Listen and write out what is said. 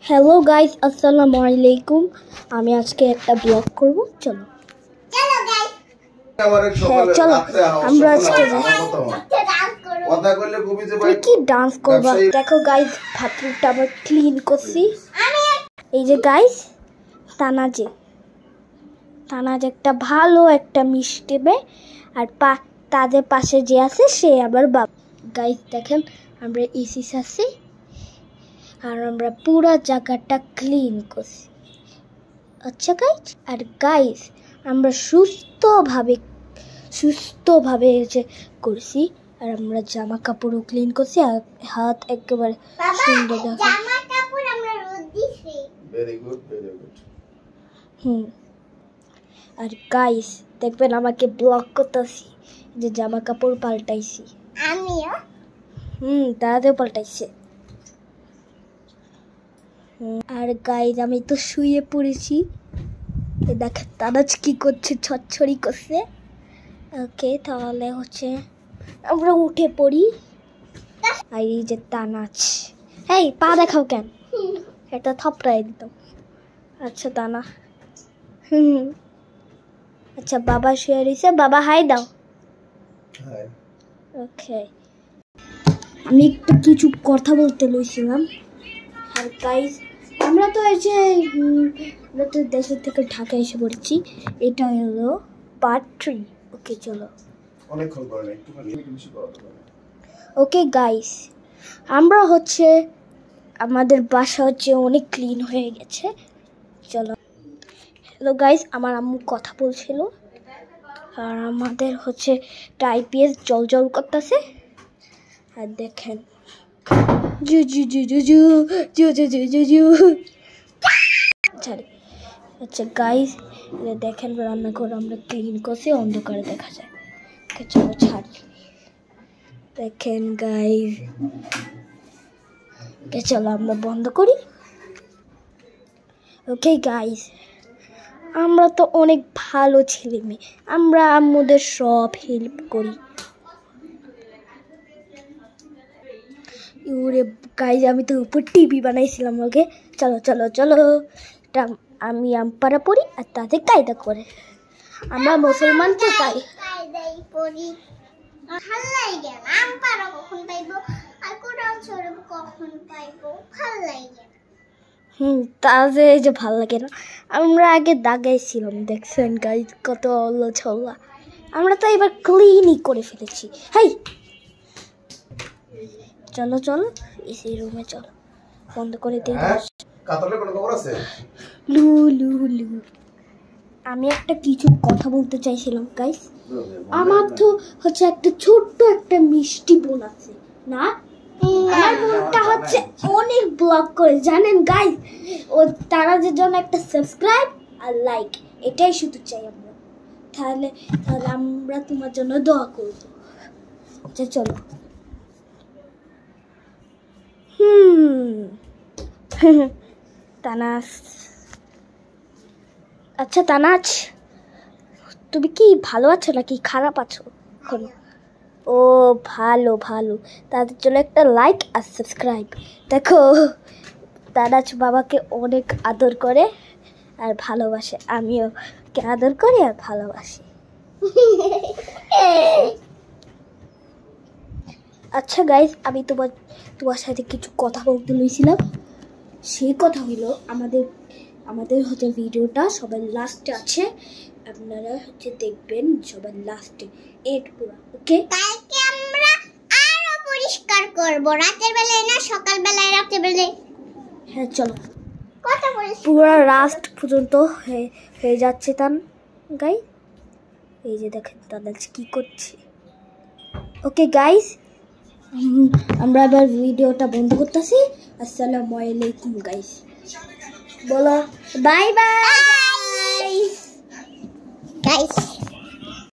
Hello guys, আসসালামু আলাইকুম। আমি আজকে একটা ব্লগ করব। চলো চলো আমরা আজকে কি ডান্স করব। দেখো গাইস, বাথরুমটা আবার ক্লিন করছি। এই যে গাইস, তানাজ একটা ভালো একটা মিষ্টি মেয়ে, আর তাদের পাশে যে আছে সে আবার বাবা। গাইস দেখেন, আমরা এসি আছি আর আমরা পুরো জায়গাটা ক্লিন করছি। আচ্ছা গাইস, আর গাইস আমরা সুস্থভাবে যে করছি, আর আমরা জামা কাপড়ও ক্লিন করছি, আর হাত একেবারে সুন্দর দেখা। জামা কাপড় আমরা রোদ দিছি। Very good. আর গাইস দেখবেন আমাকে ব্লগ করতেছি যে জামা কাপড় পাল্টাইছি। আমিও তারাতেও পাল্টাইছে। আর গাইস আমি তো শুয়ে পড়েছি। দেখেন তানাজ কি করছে, ছটছড়ি করছে। ওকে, তাহলে হচ্ছে আমরা উঠে পড়ি। আর এই যে তানাজ, এই পা দেখাও কেন, এটা থাপড়াই দিতাম। আচ্ছা তানা, আচ্ছা বাবা শুয়ে রয়েছে, বাবা হাই দাও। ওকে, আমি একটু কিছু কথা বলতে লইছিলাম। আর গাইস আমরা তো এই যে দেশের থেকে ঢাকা এসে পড়েছি। এটা হলো পার্ট 3। ওকে চলো। ওকে গাইস, আমরা হচ্ছে আমাদের বাসা হচ্ছে অনেক ক্লিন হয়ে গেছে। চলো। হ্যালো গাইস, আমার আম্মু কথা বলছিল, আর আমাদের হচ্ছে টাইপিএস জল করতেছে। আর দেখেন জু জু জু জু জু জু জু জু জু জু। আচ্ছা গাইস, দেখেন রান্নাঘর আমরা ক্লিন করছি, অন্ধকারে দেখা যায়। চলো ছাড়ি। দেখেন গাইস, চলো আমরা বন্ধ করি। ওকে গাইস, আমরা তো অনেক ভালো ছেলে মেয়ে, আমরা আম্মুদের সব হেল্প করি। ইউরে গাইস, আমি তো উপর টিভি বানাইছিলাম। ওকে চলো চলো চলো, আমি আমপারা পড়ি আর তাদের কায়দা করে। আমরা মুসলমান তো তাই কায়দাই পড়ি। ভাল লাগে না আমপারা কখন পাইবো আর কোরআন শরীফ কখন পাইবো, ভাল লাগে। তাহলে যে ভাল লাগে না। আমরা আগে দাগাইছিলাম, দেখছেন গাইস কত অল্লো ছল্লা। আমরা তো এবার ক্লিনই করে ফেলেছি। হাই চলো চলো এসি রুমে চলো, বন্ধ করে দিই। কাতলে কোনো খবর আছে? লু লু লু, আমি একটা কিছু কথা বলতে চাইছিলাম গাইস। আমার তো হচ্ছে একটা ছোট্ট একটা মিষ্টি বোন আছে না, আমার বোনটা হচ্ছে অনেক ব্লগ করে জানেন গাইস। ও তারা যে জন্য একটা সাবস্ক্রাইব আর লাইক, এটাই শুধু চাই আমরা। তাহলে আমরা তোমার জন্য দোয়া করব। আচ্ছা চলো। তানাজ, আচ্ছা তানাজ, তুমি কি ভালো আছো নাকি খারাপ আছো এখন? ও ভালো ভালো, তাদের জন্য একটা লাইক আর সাবস্ক্রাইব। দেখো তানাজ বাবাকে অনেক আদর করে আর ভালোবাসে, আমিও কে আদর করি আর ভালোবাসি। আচ্ছা গাইস, আমি তোমার সাথে কিছু কথা বলতে লইছিলাম। সেই কথা হলো আমাদের হচ্ছে ভিডিওটা সবার লাস্টে আছে, আপনারা হচ্ছে দেখবেন সবার লাস্টে এড পুরো। ওকে, কালকে আমরা আরো পরিষ্কার করব, রাতের বেলায় না সকাল বেলায়, রাতের বেলায়। হ্যাঁ চলো, কথা বলি পুরো লাস্ট পর্যন্ত হয়ে যাচ্ছে। তান গাইস এই যে দেখেন তাদের কি করছে। ওকে গাইস, আমরা এবার ভিডিওটা বন্ধ করতেছি। আসসালামু আলাইকুম গাইস, বলো বাই বাই গাইস।